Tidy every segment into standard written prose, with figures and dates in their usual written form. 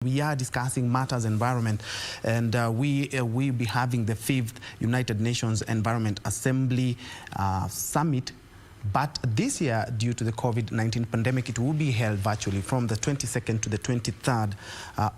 We are discussing matters environment, and we'll be having the 5th United Nations Environment Assembly Summit. But this year, due to the COVID-19 pandemic, it will be held virtually from the 22nd to the 23rd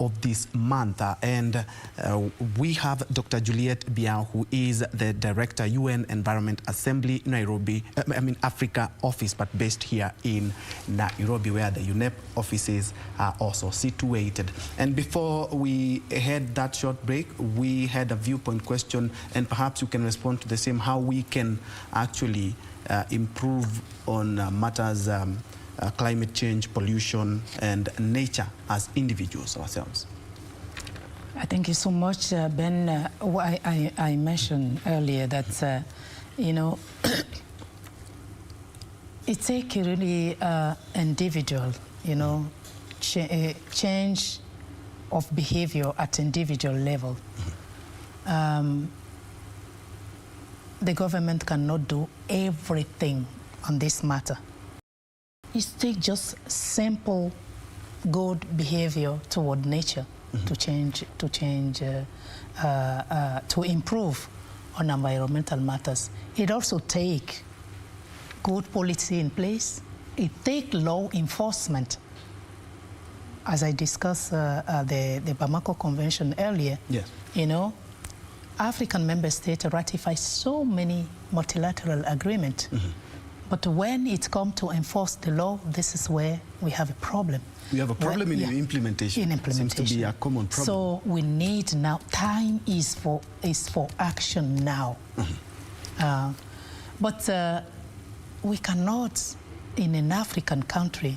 of this month. We have Dr. Juliette Biao, who is the Director, UN Environment Assembly, Nairobi, Africa office, but based here in Nairobi, where the UNEP offices are also situated. And before we had that short break, we had a viewpoint question, and perhaps you can respond to the same, how we can actually improve on matters climate change, pollution, and nature as individuals ourselves. Thank you so much, Ben. I mentioned earlier that, you know, it takes really individual, you know, change of behavior at individual level. The government cannot do everything on this matter. It takes just simple, good behavior toward nature to improve on environmental matters. It also takes good policy in place. It takes law enforcement. As I discussed the Bamako Convention earlier, yes. You know, African member states ratify so many multilateral agreements, but when it comes to enforce the law, this is where we have a problem. We have a problem in implementation. In implementation. Seems to be a common problem. So we need now, time is for action now. But we cannot, in an African country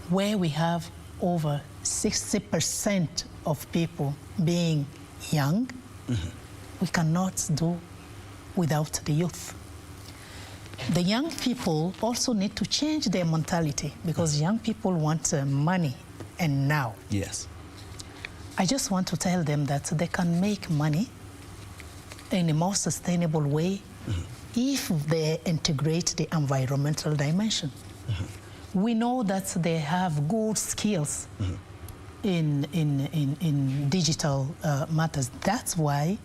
where we have over 60% of people being young, we cannot do without the youth. The young people also need to change their mentality, because young people want money and now. Yes. I just want to tell them that they can make money in a more sustainable way if they integrate the environmental dimension. We know that they have good skills in digital matters. That's why,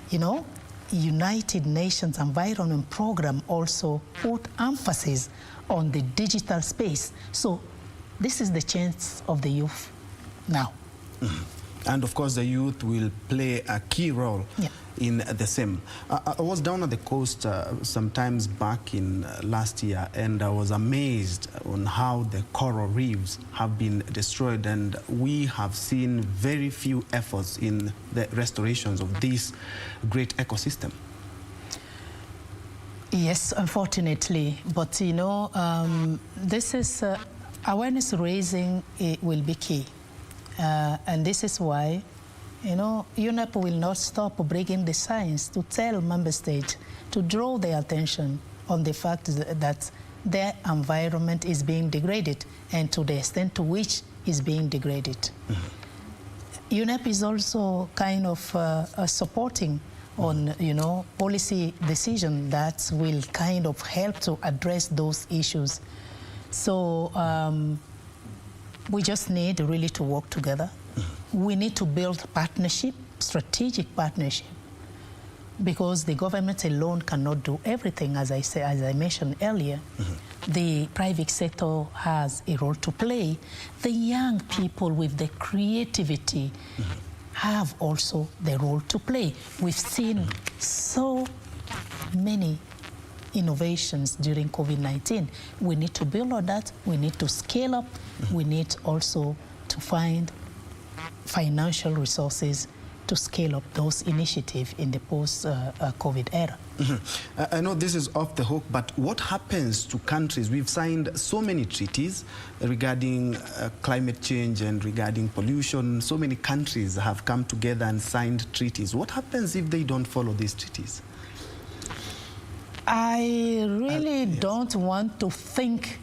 you know, United Nations Environment Program also put emphasis on the digital space. So this is the chance of the youth now. And of course, the youth will play a key role in the same. I was down at the coast sometimes back in last year, and I was amazed on how the coral reefs have been destroyed, and we have seen very few efforts in the restorations of this great ecosystem. Yes, unfortunately, but you know, this is awareness raising. It will be key. And this is why, you know, UNEP will not stop bringing the science to tell member states to draw their attention on the fact that their environment is being degraded, and to the extent to which is being degraded. UNEP is also kind of supporting on, you know, policy decision that will kind of help to address those issues. So we just need really to work together. We need to build partnership, strategic partnership, because the government alone cannot do everything, as I mentioned earlier. The private sector has a role to play. The young people with the creativity have also the role to play. We've seen so many innovations during COVID-19. We need to build on that. We need to scale up. We need also to find financial resources to scale up those initiatives in the post-COVID era. I know this is off the hook, but what happens to countries? We've signed so many treaties regarding climate change and regarding pollution. So many countries have come together and signed treaties. What happens if they don't follow these treaties? I really don't want to think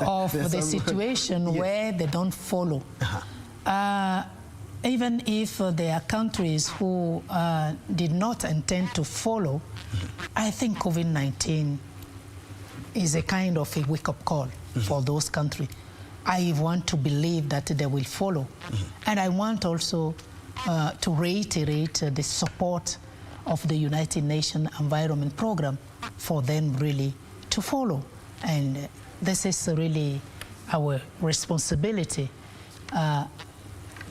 of the situation where they don't follow. Even if there are countries who did not intend to follow, I think COVID-19 is a kind of a wake-up call for those countries. I want to believe that they will follow. And I want also to reiterate the support of the United Nations Environment Program for them really to follow. And this is really our responsibility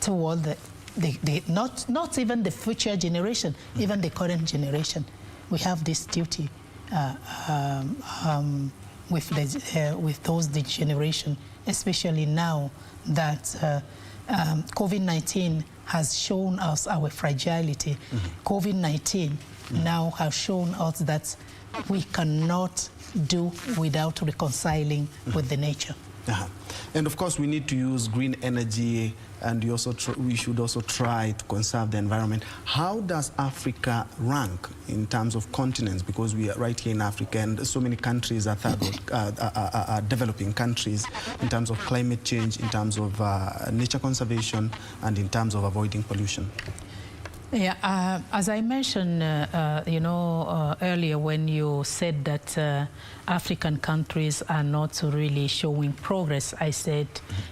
toward not even the future generation, even the current generation. We have this duty with those generation, especially now that COVID-19 has shown us our fragility. COVID-19 now has shown us that we cannot do without reconciling with the nature. And of course, we need to use green energy, and we should also try to conserve the environment. How does Africa rank in terms of continents? Because we are right here in Africa, and so many countries are developing countries in terms of climate change, in terms of nature conservation, and in terms of avoiding pollution. Yeah, as I mentioned, earlier when you said that African countries are not really showing progress, I said,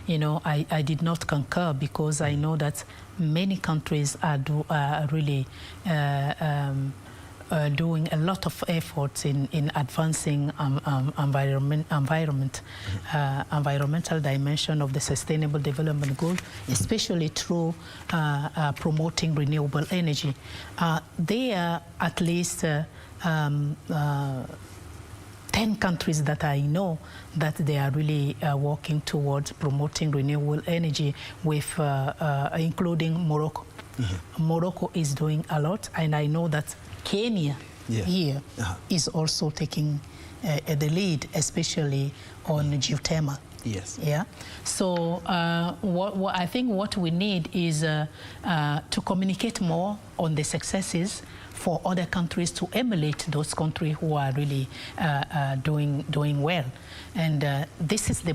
I did not concur, because I know that many countries are really doing a lot of efforts in advancing environmental dimension of the Sustainable Development Goal, especially through promoting renewable energy. There are at least 10 countries that I know that they are really working towards promoting renewable energy, with including Morocco. Morocco is doing a lot, and I know that Kenya here is also taking the lead, especially on geothermal. Yes. Yeah. So what I think what we need is to communicate more on the successes for other countries to emulate those countries who are really doing well. And this is the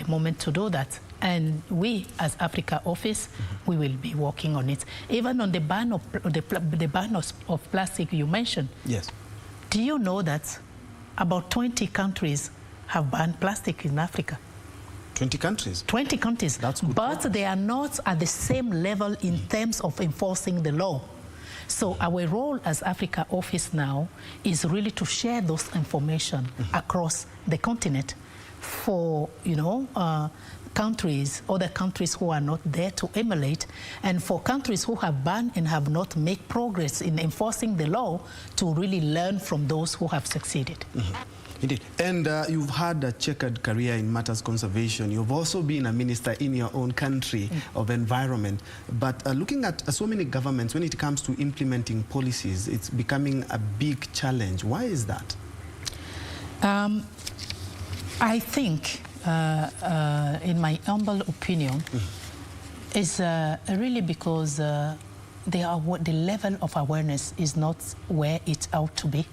moment to do that. And we, as Africa Office, we will be working on it. Even on the ban of plastic you mentioned. Yes. Do you know that about 20 countries have banned plastic in Africa? 20 countries? 20 countries. That's good. But they are not at the same level in terms of enforcing the law. So our role as Africa Office now is really to share those information across the continent for, other countries who are not there to emulate, and for countries who have banned and have not made progress in enforcing the law to really learn from those who have succeeded. Indeed. And you've had a checkered career in matters conservation. You've also been a minister in your own country of environment. But looking at so many governments, when it comes to implementing policies, it's becoming a big challenge. Why is that? I think, in my humble opinion, is really because the level of awareness is not where it ought to be.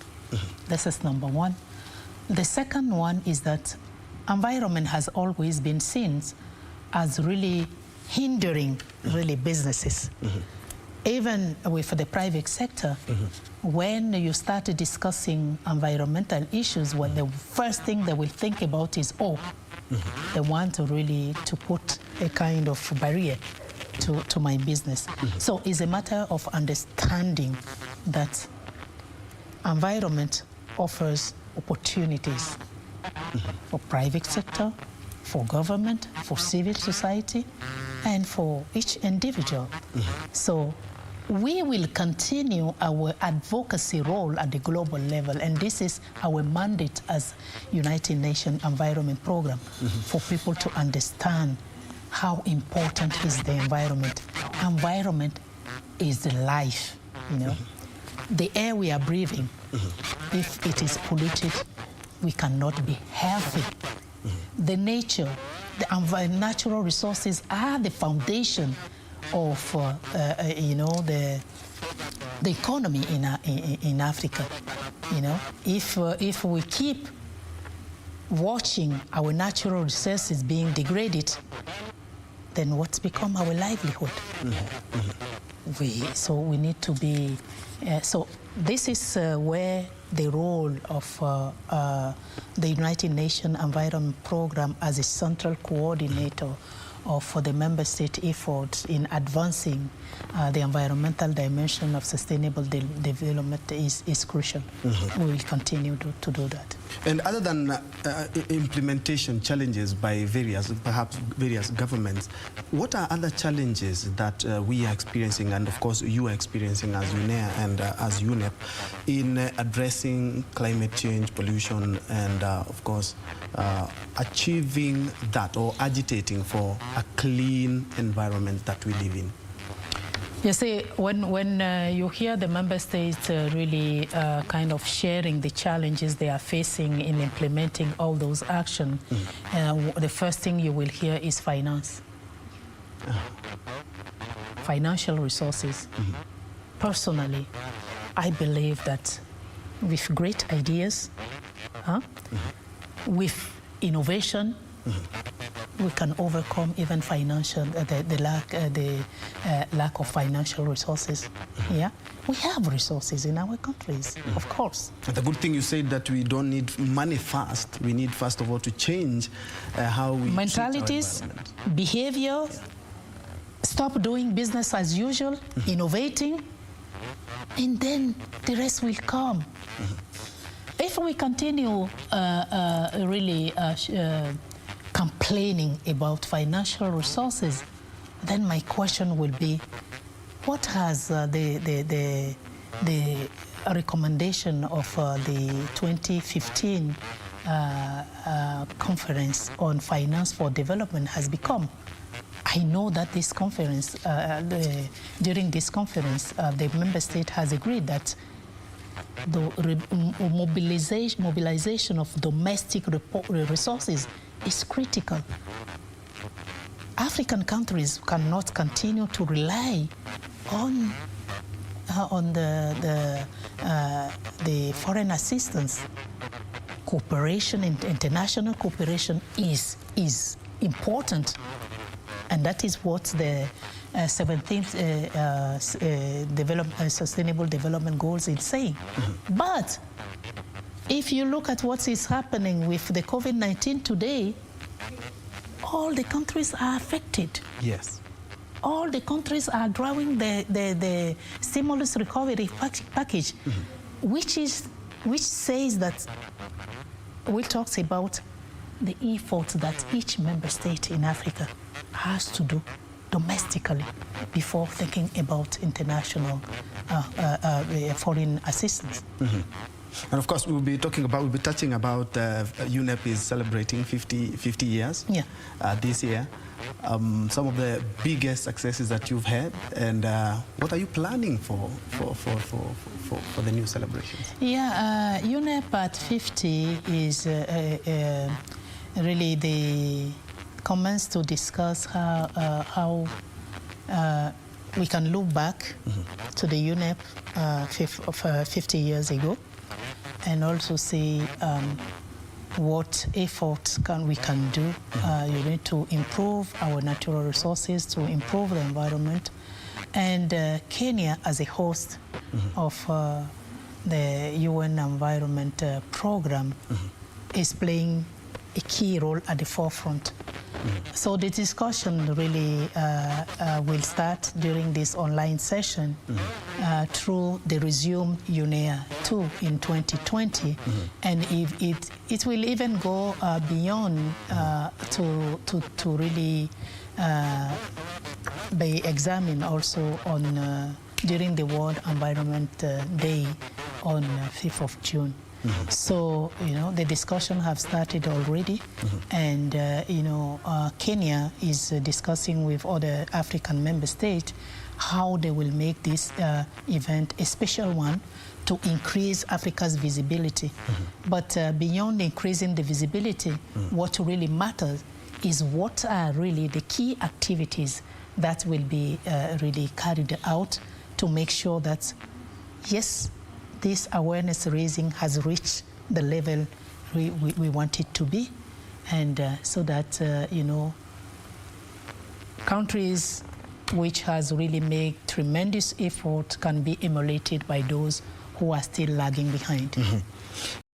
This is number one. The second one is that environment has always been seen as really hindering businesses. Even with the private sector, when you start discussing environmental issues, well, the first thing they will think about is, they want to really put a kind of barrier to my business. So it's a matter of understanding that environment offers opportunities for private sector, for government, for civil society, and for each individual. So we will continue our advocacy role at the global level, and this is our mandate as United Nations Environment Program, for people to understand how important is the environment. Environment is the life, The air we are breathing, if it is polluted, we cannot be healthy. The nature, the natural resources are the foundation of the economy in Africa. If we keep watching our natural resources being degraded, then what's become our livelihood? So we need to be. So this is where the role of the United Nations Environment Program as a central coordinator for the member state efforts in advancing the environmental dimension of sustainable development is crucial. We will continue to do that. And other than implementation challenges by perhaps various governments, what are other challenges that we are experiencing, and of course you are experiencing as UNEA and as UNEP, in addressing climate change, pollution, and of course achieving that, or agitating for a clean environment that we live in? You see, when you hear the member states really kind of sharing the challenges they are facing in implementing all those actions, the first thing you will hear is finance. Financial resources. Personally, I believe that with great ideas, with innovation, we can overcome even financial the lack of financial resources. Yeah, we have resources in our countries, of course. And the good thing you said that we don't need money first. We need first of all to change how we mentalities, behavior. Stop doing business as usual, innovating, and then the rest will come. If we continue really complaining about financial resources, then my question will be, what has the recommendation of the 2015 conference on finance for development has become? I know that this conference, during this conference, the member state has agreed that the mobilization of domestic resources is critical. African countries cannot continue to rely on the foreign assistance. Cooperation, international cooperation is important, and that is what the 17th Sustainable Development Goals is saying. But if you look at what is happening with the COVID-19 today, all the countries are affected. Yes. All the countries are drawing the stimulus recovery package, which says that, which talks about the efforts that each member state in Africa has to do domestically before thinking about international foreign assistance. And of course, we'll be touching about UNEP is celebrating 50 years this year. Some of the biggest successes that you've had, and what are you planning for the new celebrations? Yeah, UNEP at 50 is really the comments to discuss how we can look back to the UNEP 50 years ago, and also see what efforts we can do to improve our natural resources, to improve the environment. And Kenya, as a host of the UN Environment Program, is playing a key role at the forefront. So the discussion really will start during this online session through the resumed UNEA 2 in 2020, and it will even go beyond to really be examined also on during the World Environment Day on 5th of June. So, the discussion have started already, and, Kenya is discussing with other African member states how they will make this event a special one to increase Africa's visibility. But beyond increasing the visibility, what really matters is what are really the key activities that will be really carried out to make sure that, yes, this awareness raising has reached the level we want it to be, and so that, countries which has really made tremendous effort can be emulated by those who are still lagging behind.